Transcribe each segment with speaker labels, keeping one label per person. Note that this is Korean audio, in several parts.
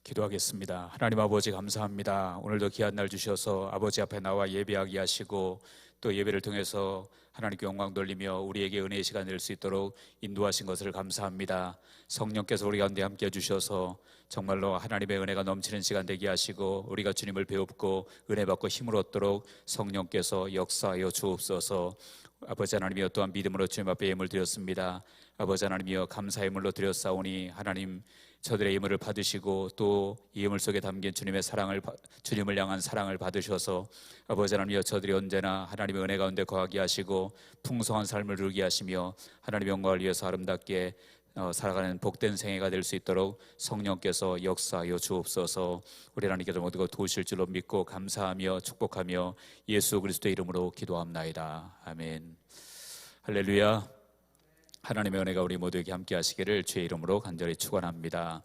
Speaker 1: 기도하겠습니다. 하나님 아버지 감사합니다. 오늘도 귀한 날 주셔서 아버지 앞에 나와 예배하게 하시고 또 예배를 통해서 하나님께 영광 돌리며 우리에게 은혜의 시간 낼 수 있도록 인도하신 것을 감사합니다. 성령께서 우리 가운데 함께 해주셔서 정말로 하나님의 은혜가 넘치는 시간 되게 하시고 우리가 주님을 배웁고 은혜 받고 힘을 얻도록 성령께서 역사하여 주옵소서. 아버지 하나님이여, 또한 믿음으로 주님 앞에 예물 드렸습니다. 아버지 하나님이여, 감사의 예물로 드렸사오니 하나님 저들의 예물을 받으시고 또 이 예물 속에 담긴 주님의 사랑을, 주님을 향한 사랑을 받으셔서 아버지 하나님이여, 저들이 언제나 하나님의 은혜 가운데 거하게 하시고 풍성한 삶을 누리게 하시며 하나님의 영광을 위해서 아름답게 살아가는 복된 생애가 될 수 있도록 성령께서 역사하여 주옵소서. 우리 하나님께서 모두가 도우실 줄로 믿고 감사하며 축복하며 예수 그리스도의 이름으로 기도합나이다. 아멘. 할렐루야. 하나님의 은혜가 우리 모두에게 함께 하시기를 주의 이름으로 간절히 축원합니다.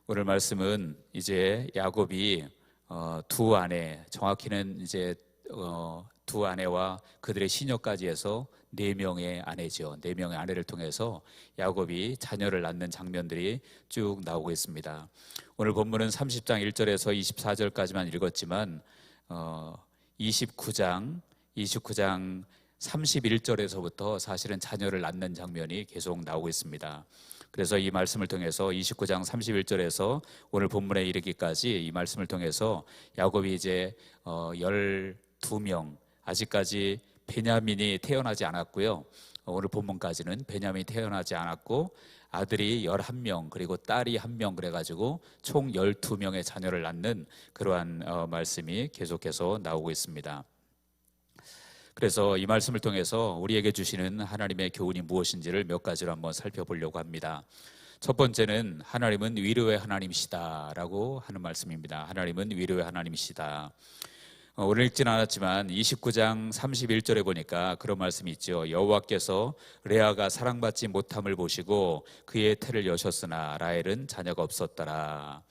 Speaker 1: 오늘 말씀은 이제 야곱이 두 아내, 정확히는 이제 두 아내와 그들의 시녀까지 해서 4명의 아내죠. 4명의 아내를 통해서 야곱이 자녀를 낳는 장면들이 쭉 나오고 있습니다. 오늘 본문은 30장 1절에서 24절까지만 읽었지만 29장 31절에서부터 사실은 자녀를 낳는 장면이 계속 나오고 있습니다. 그래서 이 말씀을 통해서 29장 31절에서 오늘 본문에 이르기까지 이 말씀을 통해서 야곱이 이제 12명, 아직까지 베냐민이 태어나지 않았고요. 오늘 본문까지는 베냐민이 태어나지 않았고 아들이 11명 그리고 딸이 1명 그래가지고 총 12명의 자녀를 낳는 그러한 말씀이 계속해서 나오고 있습니다. 그래서 이 말씀을 통해서 우리에게 주시는 하나님의 교훈이 무엇인지를 몇 가지로 한번 살펴보려고 합니다. 첫 번째는 하나님은 위로의 하나님이시다라고 하는 말씀입니다. 하나님은 위로의 하나님이시다. 오늘 읽지는 않았지만 29장 31절에 보니까 그런 말씀이 있죠. 여호와께서 레아가 사랑받지 못함을 보시고 그의 태를 여셨으나 라헬은 자녀가 없었더라.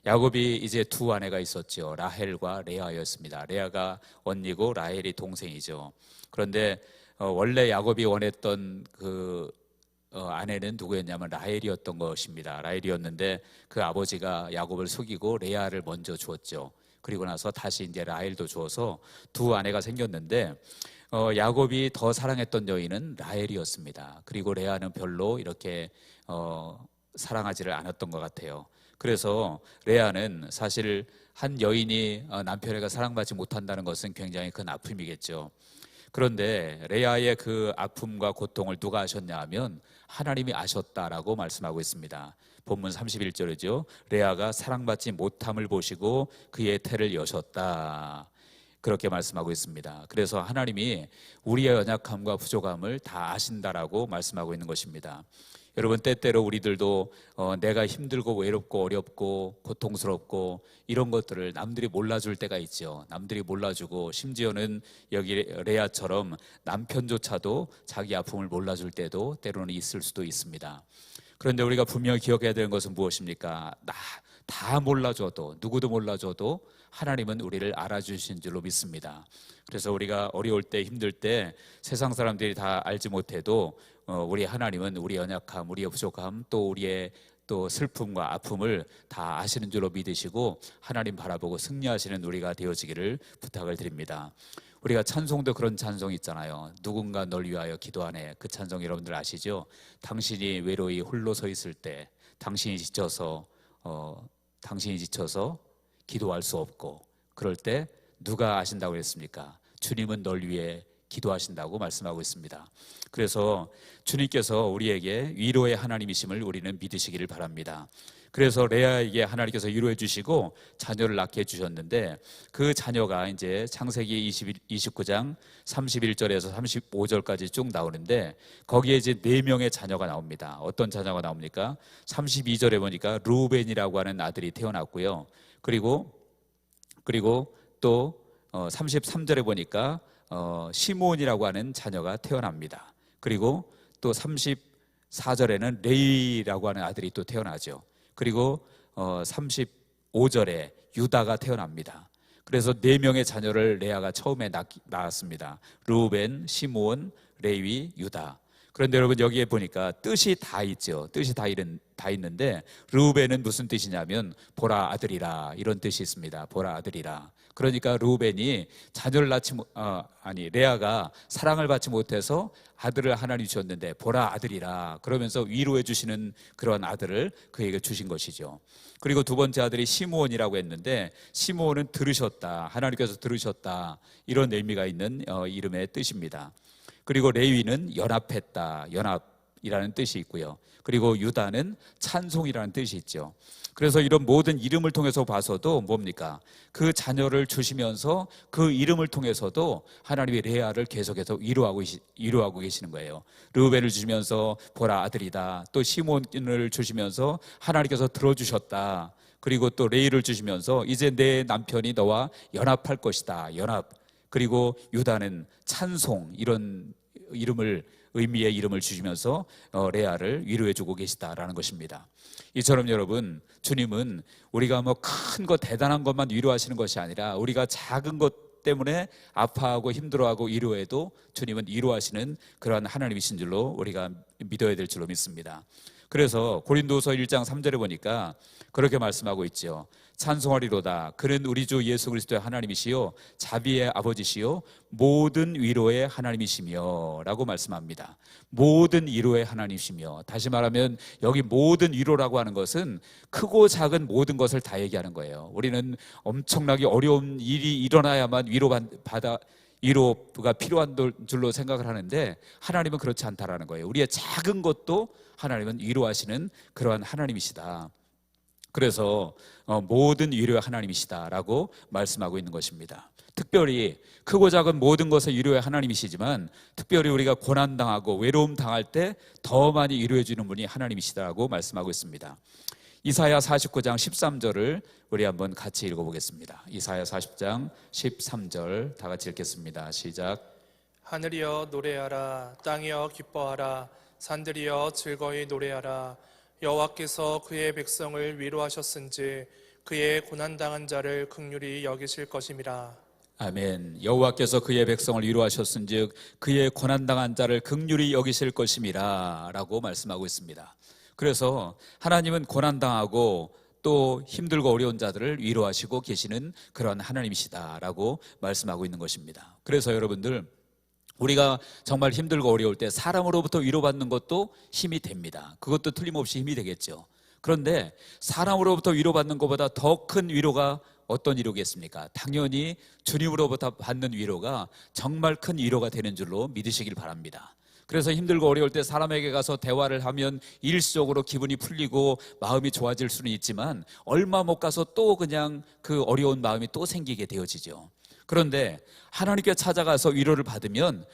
Speaker 1: 야곱이 이제 두 아내가 있었죠. 라헬과 레아였습니다. 레아가 언니고 라헬이 동생이죠. 그런데 원래 야곱이 원했던 그 아내는 누구였냐면 라헬이었던 것입니다. 라헬이었는데 그 아버지가 야곱을 속이고 레아를 먼저 주었죠. 그리고 나서 다시 이제 라헬도 주어서 두 아내가 생겼는데 야곱이 더 사랑했던 여인은 라헬이었습니다. 그리고 레아는 별로 이렇게 사랑하지를 않았던 것 같아요. 그래서 레아는 사실 한 여인이 남편에게 사랑받지 못한다는 것은 굉장히 큰 아픔이겠죠. 그런데 레아의 그 아픔과 고통을 누가 아셨냐 하면 하나님이 아셨다라고 말씀하고 있습니다. 본문 31절이죠. 레아가 사랑받지 못함을 보시고 그의 태를 여셨다. 그렇게 말씀하고 있습니다. 그래서 하나님이 우리의 연약함과 부족함을 다 아신다라고 말씀하고 있는 것입니다. 여러분, 때때로 우리들도 내가 힘들고 외롭고 어렵고 고통스럽고 이런 것들을 남들이 몰라줄 때가 있죠. 남들이 몰라주고 심지어는 여기 레아처럼 남편조차도 자기 아픔을 몰라줄 때도 때로는 있을 수도 있습니다. 그런데 우리가 분명히 기억해야 되는 것은 무엇입니까? 다 몰라줘도, 누구도 몰라줘도 하나님은 우리를 알아주신 줄로 믿습니다. 그래서 우리가 어려울 때, 힘들 때 세상 사람들이 다 알지 못해도 우리 하나님은 우리 연약함, 우리의 부족함, 또 우리의 또 슬픔과 아픔을 다 아시는 줄로 믿으시고 하나님 바라보고 승리하시는 우리가 되어지기를 부탁을 드립니다. 우리가 찬송도 그런 찬송이 있잖아요. 누군가 널 위하여 기도하네. 그 찬송 여러분들 아시죠? 당신이 외로이 홀로 서 있을 때, 당신이 지쳐서 기도할 수 없고, 그럴 때 누가 아신다고 했습니까? 주님은 널 위해 기도하신다고 말씀하고 있습니다. 그래서 주님께서 우리에게 위로의 하나님이심을 우리는 믿으시기를 바랍니다. 그래서 레아에게 하나님께서 위로해 주시고 자녀를 낳게 해주셨는데 그 자녀가 이제 창세기 29장 31절에서 35절까지 쭉 나오는데 거기에 이제 4명의 자녀가 나옵니다. 어떤 자녀가 나옵니까? 32절에 보니까 루벤이라고 하는 아들이 태어났고요. 그리고 또 33절에 보니까 시므온이라고 하는 자녀가 태어납니다. 그리고 또 34절에는 레위라고 하는 아들이 또 태어나죠. 그리고 35절에 유다가 태어납니다. 그래서 4명의 자녀를 레아가 처음에 낳았습니다. 르우벤, 시므온, 레위, 유다. 그런데 여러분 여기에 보니까 뜻이 다 있죠. 뜻이 다 있는데 르우벤은 무슨 뜻이냐면 보라 아들이라 이런 뜻이 있습니다. 보라 아들이라. 그러니까 르우벤이 자녀를 레아가 사랑을 받지 못해서 아들을 하나님이 주셨는데 보라 아들이라 그러면서 위로해 주시는 그런 아들을 그에게 주신 것이죠. 그리고 두 번째 아들이 시므온이라고 했는데 시므온은 들으셨다, 하나님께서 들으셨다 이런 의미가 있는 이름의 뜻입니다. 그리고 레위는 연합했다, 연합이라는 뜻이 있고요. 그리고 유다는 찬송이라는 뜻이 있죠. 그래서 이런 모든 이름을 통해서 봐서도 뭡니까? 그 자녀를 주시면서 그 이름을 통해서도 하나님이 레아를 계속해서 위로하고 계시는 거예요. 르우벤을 주시면서 보라 아들이다. 또 시몬을 주시면서 하나님께서 들어주셨다. 그리고 또 레이를 주시면서 이제 내 남편이 너와 연합할 것이다. 연합. 그리고 유다는 찬송 이런 의미의 이름을 주시면서 레아를 위로해주고 계시다라는 것입니다. 이처럼 여러분 주님은 우리가 뭐 큰 것 대단한 것만 위로하시는 것이 아니라 우리가 작은 것 때문에 아파하고 힘들어하고 위로해도 주님은 위로하시는 그러한 하나님이신 줄로 우리가 믿어야 될 줄로 믿습니다. 그래서 고린도서 1장 3절에 보니까 그렇게 말씀하고 있죠. 찬송하리로다. 그는 우리 주 예수 그리스도의 하나님이시요 자비의 아버지시요 모든 위로의 하나님이시며 라고 말씀합니다. 모든 위로의 하나님이시며, 다시 말하면 여기 모든 위로라고 하는 것은 크고 작은 모든 것을 다 얘기하는 거예요. 우리는 엄청나게 어려운 일이 일어나야만 위로가 필요한 줄로 생각을 하는데 하나님은 그렇지 않다라는 거예요. 우리의 작은 것도 하나님은 위로하시는 그러한 하나님이시다. 그래서 모든 위로의 하나님이시다라고 말씀하고 있는 것입니다. 특별히 크고 작은 모든 것의 위로의 하나님이시지만 특별히 우리가 고난당하고 외로움 당할 때 더 많이 위로해 주는 분이 하나님이시다라고 말씀하고 있습니다. 이사야 49장 13절을 우리 한번 같이 읽어보겠습니다. 이사야 40장 13절 다 같이 읽겠습니다. 시작.
Speaker 2: 하늘이여 노래하라, 땅이여 기뻐하라, 산들이여 즐거이 노래하라. 여호와께서 그의 백성을 위로하셨은지 그의 고난당한 자를 긍휼히 여기실 것임이라.
Speaker 1: 아멘. 여호와께서 그의 백성을 위로하셨은즉 그의 고난당한 자를 긍휼히 여기실 것임이라 라고 말씀하고 있습니다. 그래서 하나님은 고난당하고 또 힘들고 어려운 자들을 위로하시고 계시는 그런 하나님이시다라고 말씀하고 있는 것입니다. 그래서 여러분들 우리가 정말 힘들고 어려울 때 사람으로부터 위로받는 것도 힘이 됩니다. 그것도 틀림없이 힘이 되겠죠. 그런데 사람으로부터 위로받는 것보다 더 큰 위로가 어떤 위로겠습니까? 당연히 주님으로부터 받는 위로가 정말 큰 위로가 되는 줄로 믿으시길 바랍니다. 그래서 힘들고 어려울 때 사람에게 가서 대화를 하면 일시적으로 기분이 풀리고 마음이 좋아질 수는 있지만 얼마 못 가서 또 그냥 그 어려운 마음이 또 생기게 되어지죠. 그런데 하나님께 찾아가서 위로를 받으면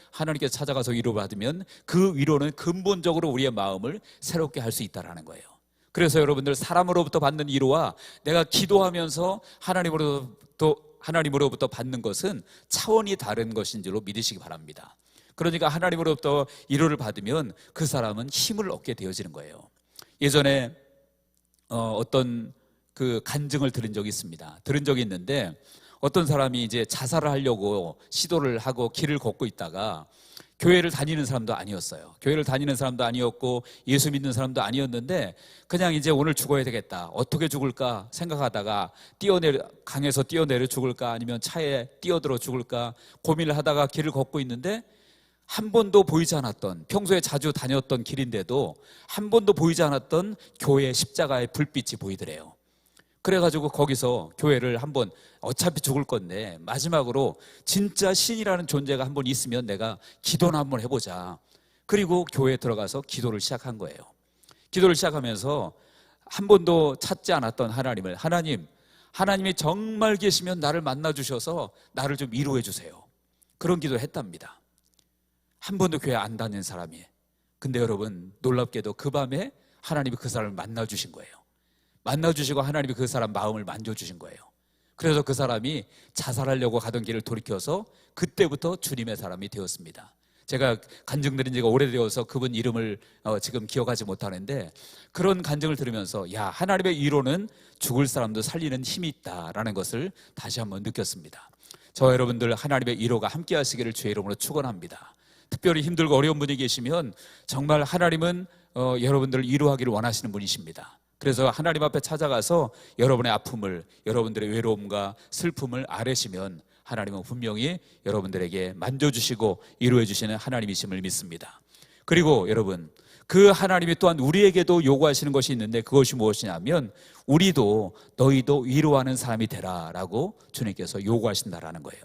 Speaker 1: 그 위로는 근본적으로 우리의 마음을 새롭게 할 수 있다는 거예요. 그래서 여러분들 사람으로부터 받는 위로와 내가 기도하면서 하나님으로부터 받는 것은 차원이 다른 것인 줄로 믿으시기 바랍니다. 그러니까 하나님으로부터 위로를 받으면 그 사람은 힘을 얻게 되어지는 거예요. 예전에 어떤 그 간증을 들은 적이 있는데 어떤 사람이 이제 자살을 하려고 시도를 하고 길을 걷고 있다가 교회를 다니는 사람도 아니었어요. 교회를 다니는 사람도 아니었고 예수 믿는 사람도 아니었는데 그냥 이제 오늘 죽어야 되겠다. 어떻게 죽을까 생각하다가 강에서 뛰어내려 죽을까 아니면 차에 뛰어들어 죽을까 고민을 하다가 길을 걷고 있는데 한 번도 보이지 않았던, 평소에 자주 다녔던 길인데도 한 번도 보이지 않았던 교회 십자가의 불빛이 보이더래요. 그래가지고 거기서 교회를 한번 어차피 죽을 건데 마지막으로 진짜 신이라는 존재가 한번 있으면 내가 기도나 한번 해보자. 그리고 교회에 들어가서 기도를 시작한 거예요. 기도를 시작하면서 한 번도 찾지 않았던 하나님이 정말 계시면 나를 만나주셔서 나를 좀 위로해 주세요. 그런 기도를 했답니다. 한 번도 교회 안 다닌 사람이. 근데 여러분 놀랍게도 그 밤에 하나님이 그 사람을 만나주신 거예요. 만나주시고 하나님이 그 사람 마음을 만져주신 거예요. 그래서 그 사람이 자살하려고 가던 길을 돌이켜서 그때부터 주님의 사람이 되었습니다. 제가 간증드린 지가 오래되어서 그분 이름을 지금 기억하지 못하는데 그런 간증을 들으면서 하나님의 위로는 죽을 사람도 살리는 힘이 있다라는 것을 다시 한번 느꼈습니다. 저와 여러분들 하나님의 위로가 함께 하시기를 주의 이름으로 축원합니다. 특별히 힘들고 어려운 분이 계시면 정말 하나님은 여러분들을 위로하기를 원하시는 분이십니다. 그래서 하나님 앞에 찾아가서 여러분의 아픔을, 여러분들의 외로움과 슬픔을 아뢰시면 하나님은 분명히 여러분들에게 만져주시고 위로해 주시는 하나님이심을 믿습니다. 그리고 여러분, 그 하나님이 또한 우리에게도 요구하시는 것이 있는데 그것이 무엇이냐면 우리도 너희도 위로하는 사람이 되라라고 주님께서 요구하신다라는 거예요.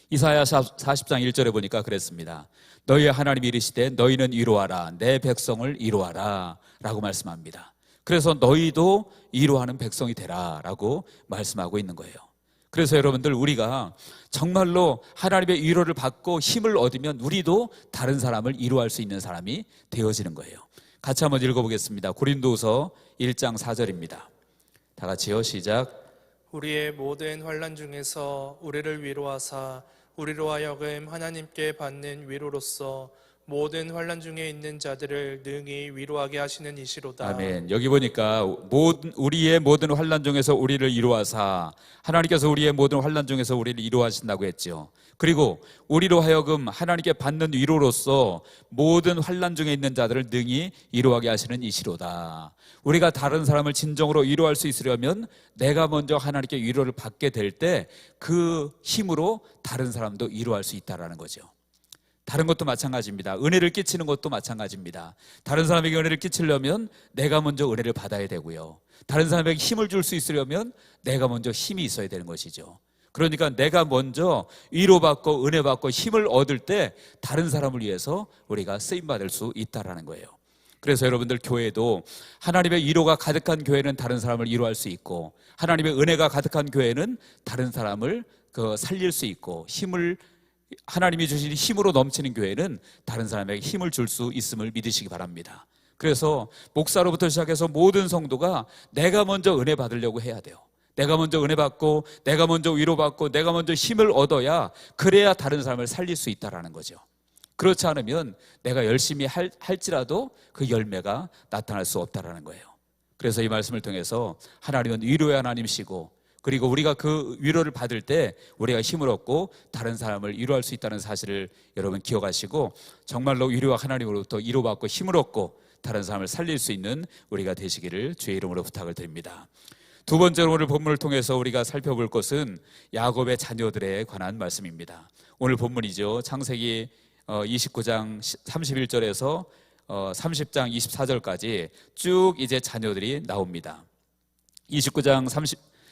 Speaker 1: 이사야 40장 1절에 보니까 그랬습니다. 너희의 하나님이 이르시되 너희는 위로하라, 내 백성을 위로하라 라고 말씀합니다. 그래서 너희도 위로하는 백성이 되라라고 말씀하고 있는 거예요. 그래서 여러분들, 우리가 정말로 하나님의 위로를 받고 힘을 얻으면 우리도 다른 사람을 위로할 수 있는 사람이 되어지는 거예요. 같이 한번 읽어보겠습니다. 고린도서 1장 4절입니다. 다 같이요, 시작.
Speaker 2: 우리의 모든 환난 중에서 우리를 위로하사 우리로 하여금 하나님께 받는 위로로서 모든 환난 중에 있는 자들을 능히 위로하게 하시는 이시로다.
Speaker 1: 아멘. 여기 보니까 우리의 모든 환난 중에서 우리를 위로하사, 하나님께서 우리의 모든 환난 중에서 우리를 위로하신다고 했죠. 그리고 우리로 하여금 하나님께 받는 위로로서 모든 환난 중에 있는 자들을 능히 위로하게 하시는 이시로다. 우리가 다른 사람을 진정으로 위로할 수 있으려면 내가 먼저 하나님께 위로를 받게 될 때 그 힘으로 다른 사람도 위로할 수 있다는 거죠. 다른 것도 마찬가지입니다. 은혜를 끼치는 것도 마찬가지입니다. 다른 사람에게 은혜를 끼치려면 내가 먼저 은혜를 받아야 되고요. 다른 사람에게 힘을 줄 수 있으려면 내가 먼저 힘이 있어야 되는 것이죠. 그러니까 내가 먼저 위로받고 은혜받고 힘을 얻을 때 다른 사람을 위해서 우리가 쓰임받을 수 있다는 거예요. 그래서 여러분들, 교회도 하나님의 위로가 가득한 교회는 다른 사람을 위로할 수 있고, 하나님의 은혜가 가득한 교회는 다른 사람을 살릴 수 있고, 하나님이 주신 힘으로 넘치는 교회는 다른 사람에게 힘을 줄 수 있음을 믿으시기 바랍니다. 그래서 목사로부터 시작해서 모든 성도가 내가 먼저 은혜 받으려고 해야 돼요. 내가 먼저 은혜 받고, 내가 먼저 위로받고, 내가 먼저 힘을 얻어야, 그래야 다른 사람을 살릴 수 있다는 거죠. 그렇지 않으면 내가 열심히 할지라도 그 열매가 나타날 수 없다는 거예요. 그래서 이 말씀을 통해서 하나님은 위로의 하나님이시고, 그리고 우리가 그 위로를 받을 때 우리가 힘을 얻고 다른 사람을 위로할 수 있다는 사실을 여러분 기억하시고, 정말로 위로와 하나님으로부터 위로받고 힘을 얻고 다른 사람을 살릴 수 있는 우리가 되시기를 주의 이름으로 부탁을 드립니다. 두 번째로 오늘 본문을 통해서 우리가 살펴볼 것은 야곱의 자녀들에 관한 말씀입니다. 오늘 본문이죠. 창세기 29장 31절에서 30장 24절까지 쭉 이제 자녀들이 나옵니다. 29장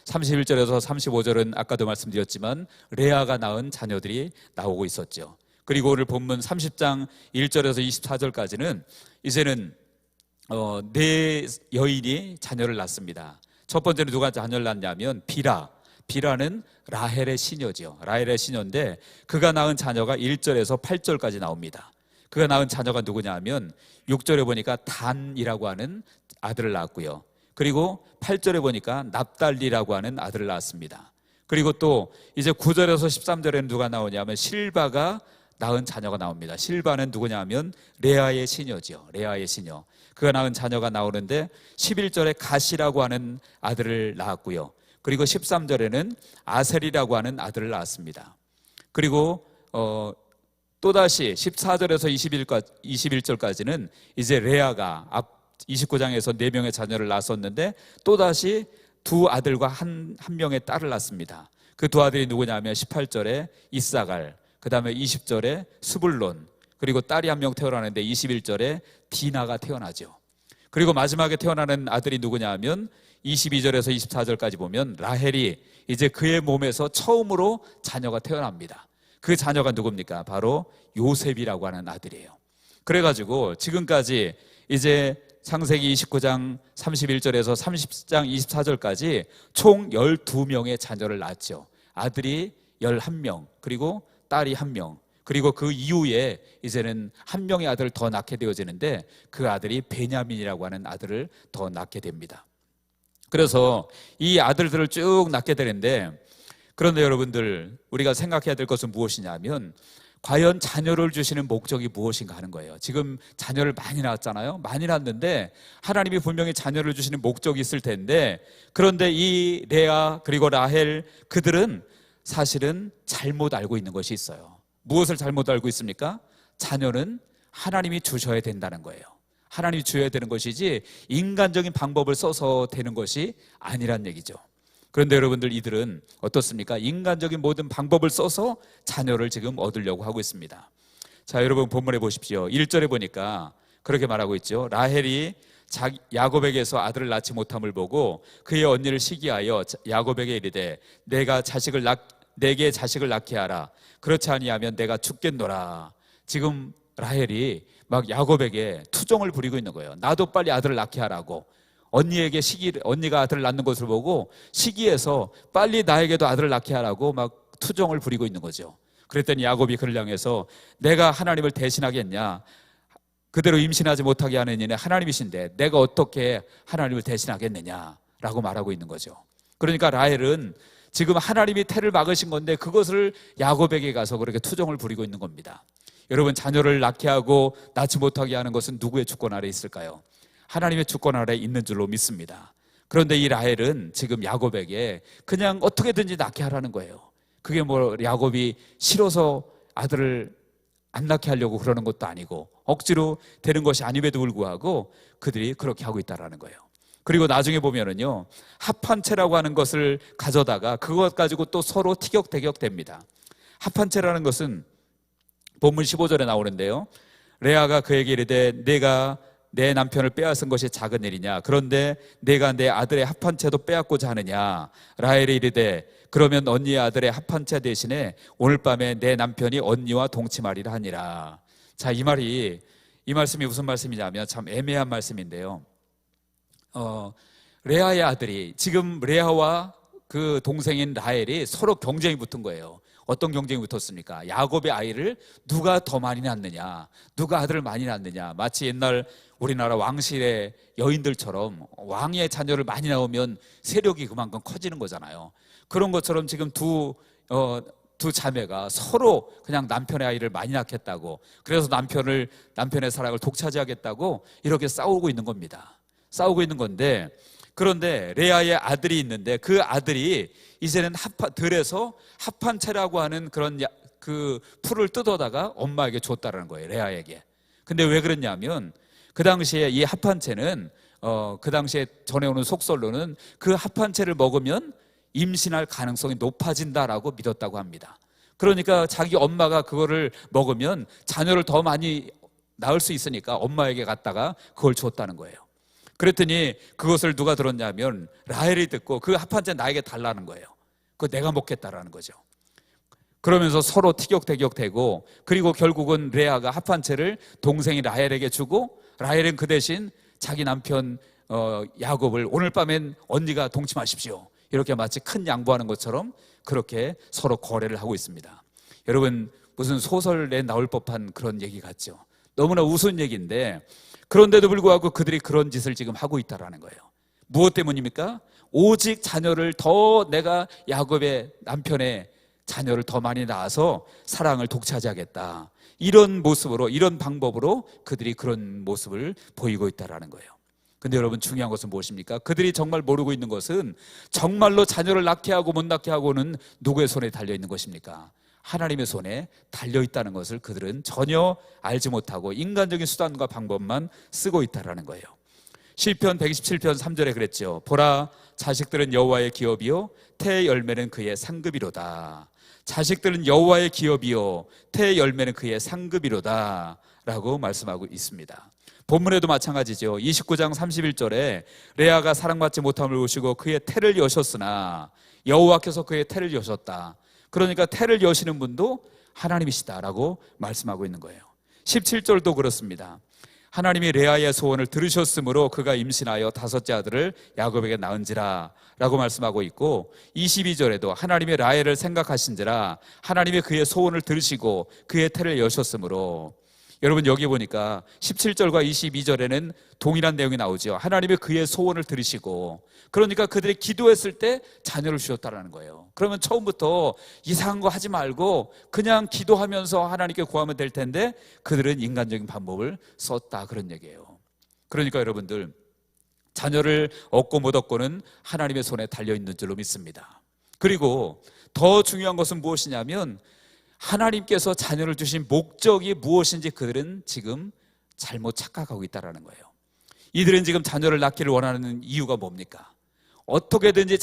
Speaker 1: 31절에서 35절은 아까도 말씀드렸지만 레아가 낳은 자녀들이 나오고 있었죠. 그리고 오늘 본문 30장 1절에서 24절까지는 이제는 네 여인이 자녀를 낳습니다. 첫 번째는 누가 자녀를 낳냐면 비라는 라헬의 시녀죠. 라헬의 시녀인데 그가 낳은 자녀가 1절에서 8절까지 나옵니다. 그가 낳은 자녀가 누구냐 하면 6절에 보니까 단이라고 하는 아들을 낳았고요. 그리고 8절에 보니까 납달리라고 하는 아들을 낳았습니다. 그리고 또 이제 9절에서 13절에는 누가 나오냐면 실바가 낳은 자녀가 나옵니다. 실바는 누구냐 하면 레아의 시녀죠. 레아의 시녀. 그가 낳은 자녀가 나오는데 11절에 갓이라고 하는 아들을 낳았고요. 그리고 13절에는 아셀이라고 하는 아들을 낳았습니다. 그리고 또다시 14절에서 21절까지는 이제 레아가 앞 29장에서 4명의 자녀를 낳았었는데 또다시 두 아들과 한 명의 딸을 낳습니다. 그 두 아들이 누구냐면 18절에 이사갈, 그 다음에 20절에 스불론, 그리고 딸이 한 명 태어나는데 21절에 디나가 태어나죠. 그리고 마지막에 태어나는 아들이 누구냐 하면 22절에서 24절까지 보면 라헬이 이제 그의 몸에서 처음으로 자녀가 태어납니다. 그 자녀가 누굽니까? 바로 요셉이라고 하는 아들이에요. 그래가지고 지금까지 이제 창세기 29장 31절에서 30장 24절까지 총 12명의 자녀를 낳았죠. 아들이 11명, 그리고 딸이 1명, 그리고 그 이후에 이제는 한 명의 아들을 더 낳게 되어지는데 그 아들이 베냐민이라고 하는 아들을 더 낳게 됩니다. 그래서 이 아들들을 쭉 낳게 되는데, 그런데 여러분들, 우리가 생각해야 될 것은 무엇이냐면 과연 자녀를 주시는 목적이 무엇인가 하는 거예요. 지금 자녀를 많이 낳았잖아요. 많이 낳았는데 하나님이 분명히 자녀를 주시는 목적이 있을 텐데, 그런데 이 레아 그리고 라헬, 그들은 사실은 잘못 알고 있는 것이 있어요. 무엇을 잘못 알고 있습니까? 자녀는 하나님이 주셔야 된다는 거예요. 하나님이 주셔야 되는 것이지 인간적인 방법을 써서 되는 것이 아니란 얘기죠. 그런데 여러분들, 이들은 어떻습니까? 인간적인 모든 방법을 써서 자녀를 지금 얻으려고 하고 있습니다. 자, 여러분 본문에 보십시오. 1절에 보니까 그렇게 말하고 있죠. 라헬이 야곱에게서 아들을 낳지 못함을 보고 그의 언니를 시기하여 야곱에게 이르되 내게 자식을 낳게 하라. 그렇지 아니하면 내가 죽겠노라. 지금 라헬이 막 야곱에게 투정을 부리고 있는 거예요. 나도 빨리 아들을 낳게 하라고. 언니가 아들을 낳는 것을 보고 시기해서 빨리 나에게도 아들을 낳게 하라고 막 투정을 부리고 있는 거죠. 그랬더니 야곱이 그를 향해서 내가 하나님을 대신하겠냐? 그대로 임신하지 못하게 하는 이는 하나님이신데 내가 어떻게 하나님을 대신하겠느냐라고 말하고 있는 거죠. 그러니까 라헬은 지금 하나님이 태를 막으신 건데 그것을 야곱에게 가서 그렇게 투정을 부리고 있는 겁니다. 여러분, 자녀를 낳게 하고 낳지 못하게 하는 것은 누구의 주권 아래 있을까요? 하나님의 주권 아래 있는 줄로 믿습니다. 그런데 이 라헬은 지금 야곱에게 그냥 어떻게든지 낳게 하라는 거예요. 그게 뭐 야곱이 싫어서 아들을 안 낳게 하려고 그러는 것도 아니고 억지로 되는 것이 아님에도 불구하고 그들이 그렇게 하고 있다는 거예요. 그리고 나중에 보면은요, 합한 채라고 하는 것을 가져다가 그것 가지고 또 서로 티격태격 됩니다. 합한 채라는 것은 본문 15절에 나오는데요, 레아가 그에게 이르되 내가 내 남편을 빼앗은 것이 작은 일이냐? 그런데 내가 내 아들의 합한 채도 빼앗고자 하느냐? 라헬이 이르되 그러면 언니의 아들의 합한 채 대신에 오늘 밤에 내 남편이 언니와 동침하리라 하니라. 자, 이 말씀이 무슨 말씀이냐면 참 애매한 말씀인데요. 레아의 아들이, 지금 레아와 그 동생인 라헬이 서로 경쟁이 붙은 거예요. 어떤 경쟁이 붙었습니까? 야곱의 아이를 누가 더 많이 낳느냐, 누가 아들을 많이 낳느냐. 마치 옛날 우리나라 왕실의 여인들처럼 왕의 자녀를 많이 낳으면 세력이 그만큼 커지는 거잖아요. 그런 것처럼 지금 두 자매가 서로 그냥 남편의 아이를 많이 낳겠다고, 그래서 남편의 사랑을 독차지하겠다고 이렇게 싸우고 있는 겁니다. 싸우고 있는 건데, 그런데 레아의 아들이 있는데 그 아들이 이제는 들에서 합한 채라고 하는 그런 그 풀을 뜯어다가 엄마에게 줬다라는 거예요, 레아에게. 근데 왜 그랬냐면 그 당시에 이 합한 채는 그 당시에 전해오는 속설로는 그 합한 채를 먹으면 임신할 가능성이 높아진다라고 믿었다고 합니다. 그러니까 자기 엄마가 그거를 먹으면 자녀를 더 많이 낳을 수 있으니까 엄마에게 갖다가 그걸 줬다는 거예요. 그랬더니 그것을 누가 들었냐면 라헬이 듣고 그 합한채 나에게 달라는 거예요. 그거 내가 먹겠다라는 거죠. 그러면서 서로 티격태격되고, 그리고 결국은 레아가 합한채를 동생이 라헬에게 주고, 라헬은 그 대신 자기 남편 야곱을 오늘 밤엔 언니가 동침하십시오, 이렇게 마치 큰 양보하는 것처럼 그렇게 서로 거래를 하고 있습니다. 여러분, 무슨 소설에 나올 법한 그런 얘기 같죠? 너무나 우스운 얘기인데, 그런데도 불구하고 그들이 그런 짓을 지금 하고 있다는 거예요. 무엇 때문입니까? 오직 자녀를 더, 내가 야곱의 남편의 자녀를 더 많이 낳아서 사랑을 독차지하겠다, 이런 모습으로, 이런 방법으로 그들이 그런 모습을 보이고 있다는 거예요. 근데 여러분, 중요한 것은 무엇입니까? 그들이 정말 모르고 있는 것은 정말로 자녀를 낳게 하고 못 낳게 하고는 누구의 손에 달려있는 것입니까? 하나님의 손에 달려있다는 것을 그들은 전혀 알지 못하고 인간적인 수단과 방법만 쓰고 있다는 거예요. 시편 127편 3절에 그랬죠. 보라, 자식들은 여호와의 기업이요 태의 열매는 그의 상급이로다. 자식들은 여호와의 기업이요 태의 열매는 그의 상급이로다 라고 말씀하고 있습니다. 본문에도 마찬가지죠. 29장 31절에 레아가 사랑받지 못함을 보시고 그의 태를 여셨으나 여호와께서 그의 태를 여셨다. 그러니까 태를 여시는 분도 하나님이시다라고 말씀하고 있는 거예요. 17절도 그렇습니다. 하나님이 레아의 소원을 들으셨으므로 그가 임신하여 다섯째 아들을 야곱에게 낳은지라 라고 말씀하고 있고, 22절에도 하나님이 라헬을 생각하신지라 하나님이 그의 소원을 들으시고 그의 태를 여셨으므로. 여러분, 여기 보니까 17절과 22절에는 동일한 내용이 나오죠. 하나님이 그의 소원을 들으시고, 그러니까 그들이 기도했을 때 자녀를 주셨다는 거예요. 그러면 처음부터 이상한 거 하지 말고 그냥 기도하면서 하나님께 구하면 될 텐데 그들은 인간적인 방법을 썼다, 그런 얘기예요. 그러니까 여러분들, 자녀를 얻고 못 얻고는 하나님의 손에 달려있는 줄로 믿습니다. 그리고 더 중요한 것은 무엇이냐면 하나님께서 자녀를 주신 목적이 무엇인지 그들은 지금 잘못 착각하고 있다는 거예요. 이들은 지금 자녀를 낳기를 원하는 이유가 뭡니까? 어떻게든지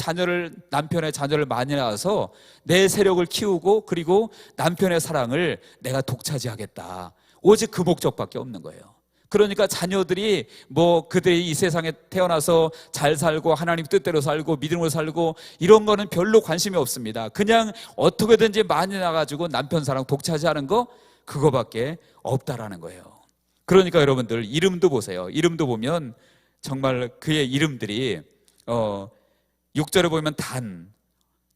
Speaker 1: 남편의 자녀를 많이 낳아서 내 세력을 키우고 그리고 남편의 사랑을 내가 독차지하겠다. 오직 그 목적밖에 없는 거예요. 그러니까 자녀들이 그들이 이 세상에 태어나서 잘 살고 하나님 뜻대로 살고 믿음으로 살고 이런 거는 별로 관심이 없습니다. 그냥 어떻게든지 많이 나가지고 남편 사랑 독차지하는 거, 그거밖에 없다라는 거예요. 그러니까 여러분들 이름도 보세요. 이름도 보면 정말 그의 이름들이 6절에 보면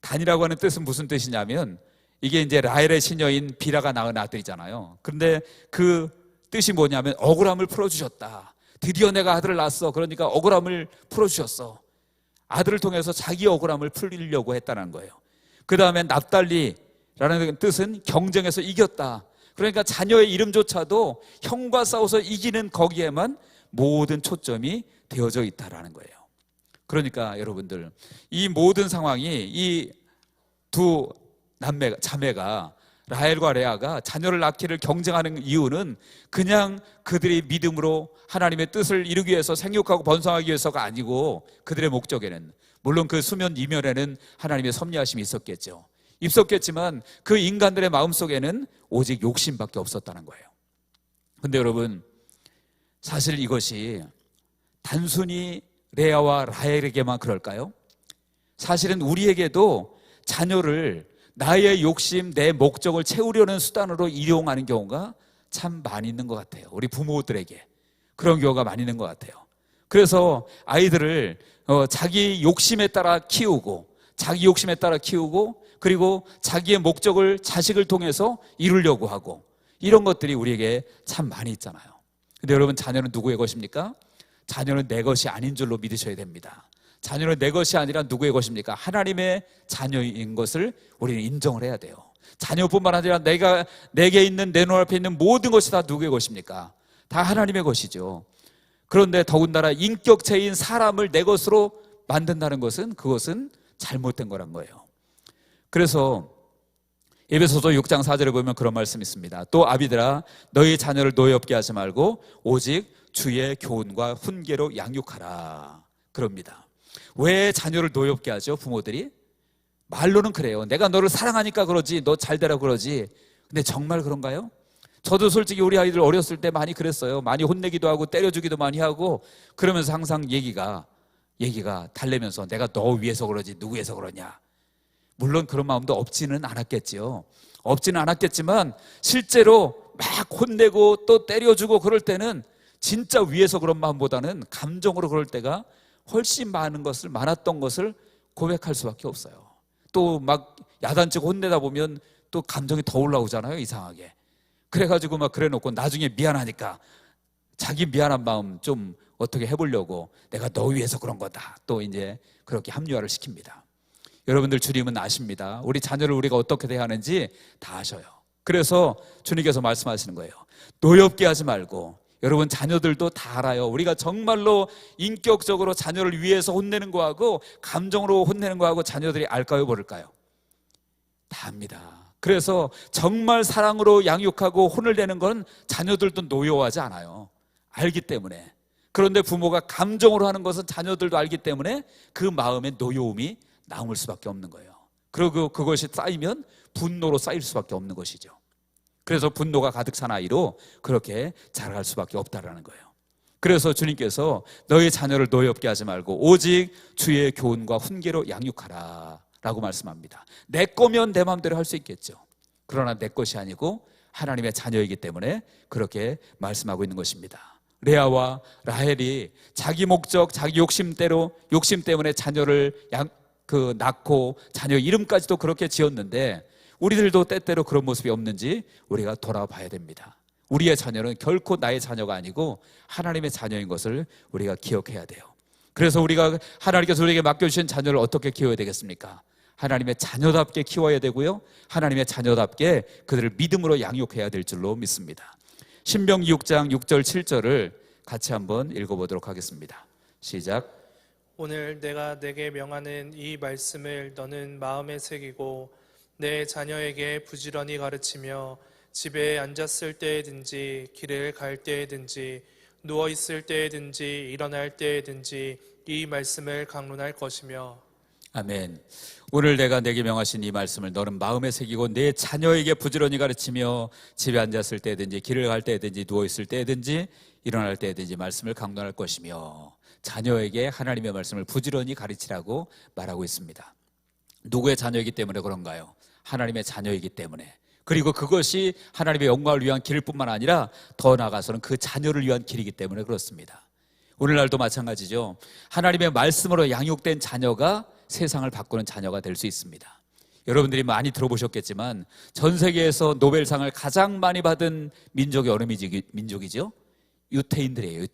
Speaker 1: 단이라고 하는 뜻은 무슨 뜻이냐면 이게 이제 라헬의 시녀인 비라가 낳은 아들이잖아요. 그런데 그 뜻이 뭐냐면 억울함을 풀어주셨다. 드디어 내가 아들을 낳았어. 그러니까 억울함을 풀어주셨어. 아들을 통해서 자기 억울함을 풀리려고 했다는 거예요. 그 다음에 납달리라는 뜻은 경쟁에서 이겼다. 그러니까 자녀의 이름조차도 형과 싸워서 이기는 거기에만 모든 초점이 되어져 있다라는 거예요. 그러니까 여러분들 이 모든 상황이 이 두 자매가 라헬과 레아가 자녀를 낳기를 경쟁하는 이유는 그냥 그들이 믿음으로 하나님의 뜻을 이루기 위해서 생육하고 번성하기 위해서가 아니고 그들의 목적에는 물론 그 수면 이면에는 하나님의 섭리하심이 있었겠지만 그 인간들의 마음속에는 오직 욕심밖에 없었다는 거예요. 근데 여러분 사실 이것이 단순히 레아와 라헬에게만 그럴까요? 사실은 우리에게도 자녀를 나의 욕심, 내 목적을 채우려는 수단으로 이용하는 경우가 참 많이 있는 것 같아요. 우리 부모들에게 그런 경우가 많이 있는 것 같아요. 그래서 아이들을 자기 욕심에 따라 키우고 그리고 자기의 목적을 자식을 통해서 이루려고 하고 이런 것들이 우리에게 참 많이 있잖아요. 근데 여러분 자녀는 누구의 것입니까? 자녀는 내 것이 아닌 줄로 믿으셔야 됩니다. 자녀는 내 것이 아니라 누구의 것입니까? 하나님의 자녀인 것을 우리는 인정을 해야 돼요. 자녀뿐만 아니라 내게 있는 내 눈앞에 있는 모든 것이 다 누구의 것입니까? 다 하나님의 것이죠. 그런데 더군다나 인격체인 사람을 내 것으로 만든다는 것은 그것은 잘못된 거란 거예요. 그래서 에베소서 6장 4절에 보면 그런 말씀이 있습니다. 또 아비들아 너희 자녀를 노엽게 하지 말고 오직 주의 교훈과 훈계로 양육하라 그럽니다. 왜 자녀를 노엽게 하죠? 부모들이 말로는 그래요. 내가 너를 사랑하니까 그러지, 너 잘 되라고 그러지. 근데 정말 그런가요? 저도 솔직히 우리 아이들 어렸을 때 많이 그랬어요. 많이 혼내기도 하고 때려주기도 많이 하고 그러면서 항상 얘기가 달래면서 내가 너 위해서 그러지 누구 위해서 그러냐. 물론 그런 마음도 없지는 않았겠지만 실제로 막 혼내고 또 때려주고 그럴 때는 진짜 위해서 그런 마음보다는 감정으로 그럴 때가 훨씬 많았던 것을 고백할 수밖에 없어요. 또 막 야단치고 혼내다 보면 또 감정이 더 올라오잖아요, 이상하게. 그래가지고 막 그래놓고 나중에 미안하니까 자기 미안한 마음 좀 어떻게 해보려고 내가 너 위해서 그런 거다. 또 이제 그렇게 합리화를 시킵니다. 여러분들 주님은 아십니다. 우리 자녀를 우리가 어떻게 대해야 하는지 다 아셔요. 그래서 주님께서 말씀하시는 거예요. 노엽게 하지 말고. 여러분 자녀들도 다 알아요. 우리가 정말로 인격적으로 자녀를 위해서 혼내는 거하고 감정으로 혼내는 거하고 자녀들이 알까요 모를까요? 다 압니다. 그래서 정말 사랑으로 양육하고 혼을 내는 건 자녀들도 노여워하지 않아요. 알기 때문에. 그런데 부모가 감정으로 하는 것은 자녀들도 알기 때문에 그 마음에 노여움이 남을 수밖에 없는 거예요. 그리고 그것이 쌓이면 분노로 쌓일 수밖에 없는 것이죠. 그래서 분노가 가득 찬 아이로 그렇게 자라갈 수밖에 없다라는 거예요. 그래서 주님께서 너희 자녀를 노엽게 하지 말고 오직 주의 교훈과 훈계로 양육하라 라고 말씀합니다. 내 거면 내 마음대로 할 수 있겠죠. 그러나 내 것이 아니고 하나님의 자녀이기 때문에 그렇게 말씀하고 있는 것입니다. 레아와 라헬이 자기 목적, 자기 욕심 때문에 자녀를 낳고 자녀 이름까지도 그렇게 지었는데 우리들도 때때로 그런 모습이 없는지 우리가 돌아봐야 됩니다. 우리의 자녀는 결코 나의 자녀가 아니고 하나님의 자녀인 것을 우리가 기억해야 돼요. 그래서 우리가 하나님께서 우리에게 맡겨주신 자녀를 어떻게 키워야 되겠습니까? 하나님의 자녀답게 키워야 되고요. 하나님의 자녀답게 그들을 믿음으로 양육해야 될 줄로 믿습니다. 신명기 6장 6절 7절을 같이 한번 읽어보도록 하겠습니다. 시작.
Speaker 2: 오늘 내가 내게 명하는 이 말씀을 너는 마음에 새기고 내 자녀에게 부지런히 가르치며 집에 앉았을 때에든지 길을 갈 때에든지 누워 있을 때에든지 일어날 때에든지 이 말씀을 강론할 것이며.
Speaker 1: 아멘. 오늘 내가 내게 명하신 이 말씀을 너는 마음에 새기고 내 자녀에게 부지런히 가르치며 집에 앉았을 때든지 길을 갈 때든지 누워 있을 때든지 일어날 때든지 말씀을 강론할 것이며, 자녀에게 하나님의 말씀을 부지런히 가르치라고 말하고 있습니다. 누구의 자녀이기 때문에 그런가요? 하나님의 자녀이기 때문에. 그리고 그것이 하나님의 영광을 위한 길일 뿐만 아니라 더 나아가서는 그 자녀를 위한 길이기 때문에 그렇습니다. 오늘날도 마찬가지죠. 하나님의 말씀으로 양육된 자녀가 세상을 바꾸는 자녀가 될 수 있습니다. 여러분들이 많이 들어보셨겠지만 전 세계에서 노벨상을 가장 많이 받은 민족이 어느 민족이죠? 유태인들이에요.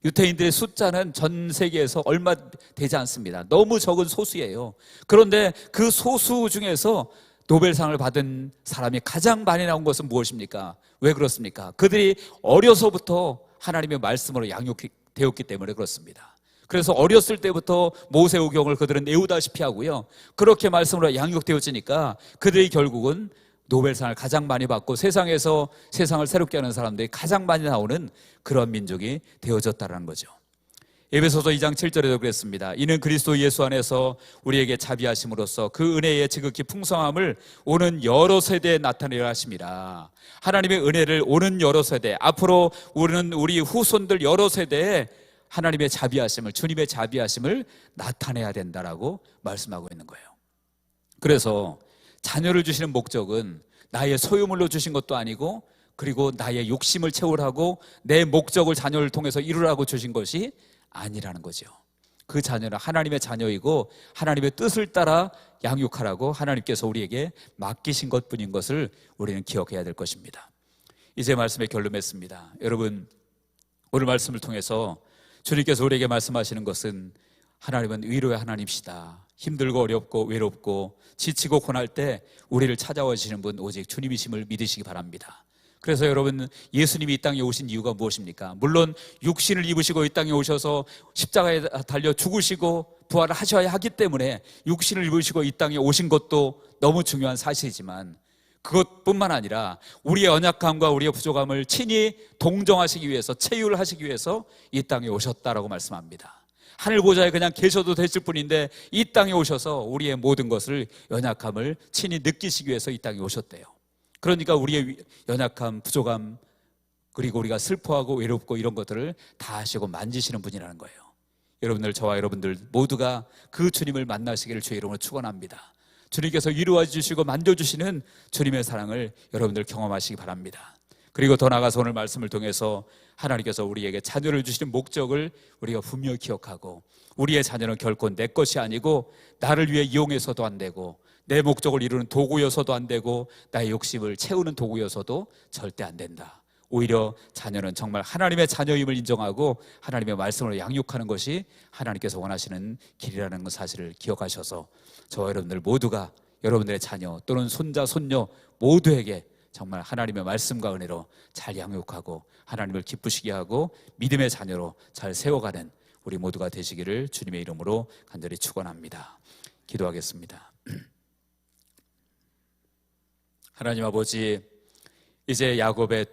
Speaker 1: 유태인들의 숫자는 전 세계에서 얼마 되지 않습니다. 너무 적은 소수예요. 그런데 그 소수 중에서 노벨상을 받은 사람이 가장 많이 나온 것은 무엇입니까? 왜 그렇습니까? 그들이 어려서부터 하나님의 말씀으로 양육되었기 때문에 그렇습니다. 그래서 어렸을 때부터 모세오경을 그들은 애우다시피 하고요, 그렇게 말씀으로 양육되어지니까 그들이 결국은 노벨상을 가장 많이 받고 세상에서 세상을 새롭게 하는 사람들이 가장 많이 나오는 그런 민족이 되어졌다는 거죠. 에베소서 2장 7절에도 그랬습니다. 이는 그리스도 예수 안에서 우리에게 자비하심으로써 그 은혜의 지극히 풍성함을 오는 여러 세대에 나타내려 하심이라. 하나님의 은혜를 오는 여러 세대, 앞으로 우리 후손들 여러 세대에 하나님의 자비하심을, 주님의 자비하심을 나타내야 된다라고 말씀하고 있는 거예요. 그래서 자녀를 주시는 목적은 나의 소유물로 주신 것도 아니고, 그리고 나의 욕심을 채우라고 내 목적을 자녀를 통해서 이루라고 주신 것이 아니라는 거죠. 그 자녀는 하나님의 자녀이고 하나님의 뜻을 따라 양육하라고 하나님께서 우리에게 맡기신 것뿐인 것을 우리는 기억해야 될 것입니다. 이제 말씀에 결론 맺습니다. 여러분, 오늘 말씀을 통해서 주님께서 우리에게 말씀하시는 것은 하나님은 위로의 하나님이시다. 힘들고 어렵고 외롭고 지치고 고날 때 우리를 찾아와 주시는 분 오직 주님이심을 믿으시기 바랍니다. 그래서 여러분, 예수님이 이 땅에 오신 이유가 무엇입니까? 물론 육신을 입으시고 이 땅에 오셔서 십자가에 달려 죽으시고 부활을 하셔야 하기 때문에 육신을 입으시고 이 땅에 오신 것도 너무 중요한 사실이지만, 그것뿐만 아니라 우리의 연약함과 우리의 부족함을 친히 동정하시기 위해서, 체휼하시기 위해서 이 땅에 오셨다라고 말씀합니다. 하늘 보좌에 그냥 계셔도 됐을 뿐인데 이 땅에 오셔서 우리의 모든 것을, 연약함을 친히 느끼시기 위해서 이 땅에 오셨대요. 그러니까 우리의 연약함, 부족함, 그리고 우리가 슬퍼하고 외롭고 이런 것들을 다 하시고 만지시는 분이라는 거예요. 여러분들, 저와 여러분들 모두가 그 주님을 만나시기를 주의 이름으로 축원합니다. 주님께서 위로해 주시고 만져주시는 주님의 사랑을 여러분들 경험하시기 바랍니다. 그리고 더 나아가서 오늘 말씀을 통해서 하나님께서 우리에게 자녀를 주시는 목적을 우리가 분명히 기억하고, 우리의 자녀는 결코 내 것이 아니고 나를 위해 이용해서도 안 되고 내 목적을 이루는 도구여서도 안 되고 나의 욕심을 채우는 도구여서도 절대 안 된다. 오히려 자녀는 정말 하나님의 자녀임을 인정하고 하나님의 말씀으로 양육하는 것이 하나님께서 원하시는 길이라는 사실을 기억하셔서 저와 여러분들 모두가 여러분들의 자녀 또는 손자, 손녀 모두에게 정말 하나님의 말씀과 은혜로 잘 양육하고 하나님을 기쁘시게 하고 믿음의 자녀로 잘 세워가는 우리 모두가 되시기를 주님의 이름으로 간절히 축원합니다. 기도하겠습니다. 하나님 아버지, 이제 야곱의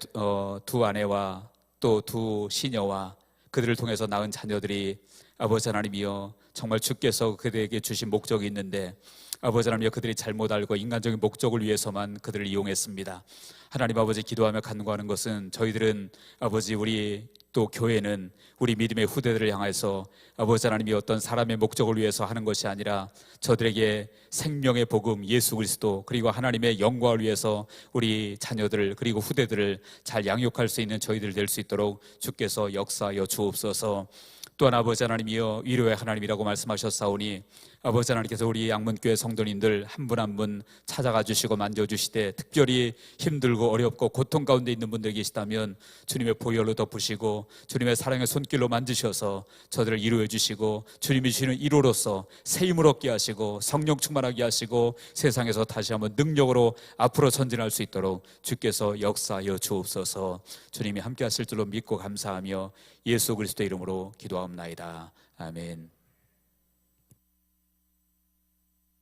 Speaker 1: 두 아내와 또 두 시녀와 그들을 통해서 낳은 자녀들이 아버지 하나님이여, 정말 주께서 그들에게 주신 목적이 있는데 아버지 하나님이여, 그들이 잘못 알고 인간적인 목적을 위해서만 그들을 이용했습니다. 하나님 아버지, 기도하며 간구하는 것은 저희들은 아버지, 우리 또 교회는 우리 믿음의 후대들을 향해서 아버지 하나님이 어떤 사람의 목적을 위해서 하는 것이 아니라 저들에게 생명의 복음 예수 그리스도 그리고 하나님의 영광을 위해서 우리 자녀들 그리고 후대들을 잘 양육할 수 있는 저희들 될 수 있도록 주께서 역사하여 주옵소서. 또한 아버지 하나님이여, 위로의 하나님이라고 말씀하셨사오니 아버지 하나님께서 우리 양문교회 성도님들 한 분 한 분 찾아가 주시고 만져주시되, 특별히 힘들고 어렵고 고통 가운데 있는 분들 계시다면 주님의 보혈로 덮으시고 주님의 사랑의 손길로 만지셔서 저들을 이루어 주시고 주님이 주시는 이로로서 세임을 얻게 하시고 성령 충만하게 하시고 세상에서 다시 한번 능력으로 앞으로 전진할 수 있도록 주께서 역사하여 주옵소서. 주님이 함께 하실 줄로 믿고 감사하며 예수 그리스도의 이름으로 기도하옵나이다. 아멘.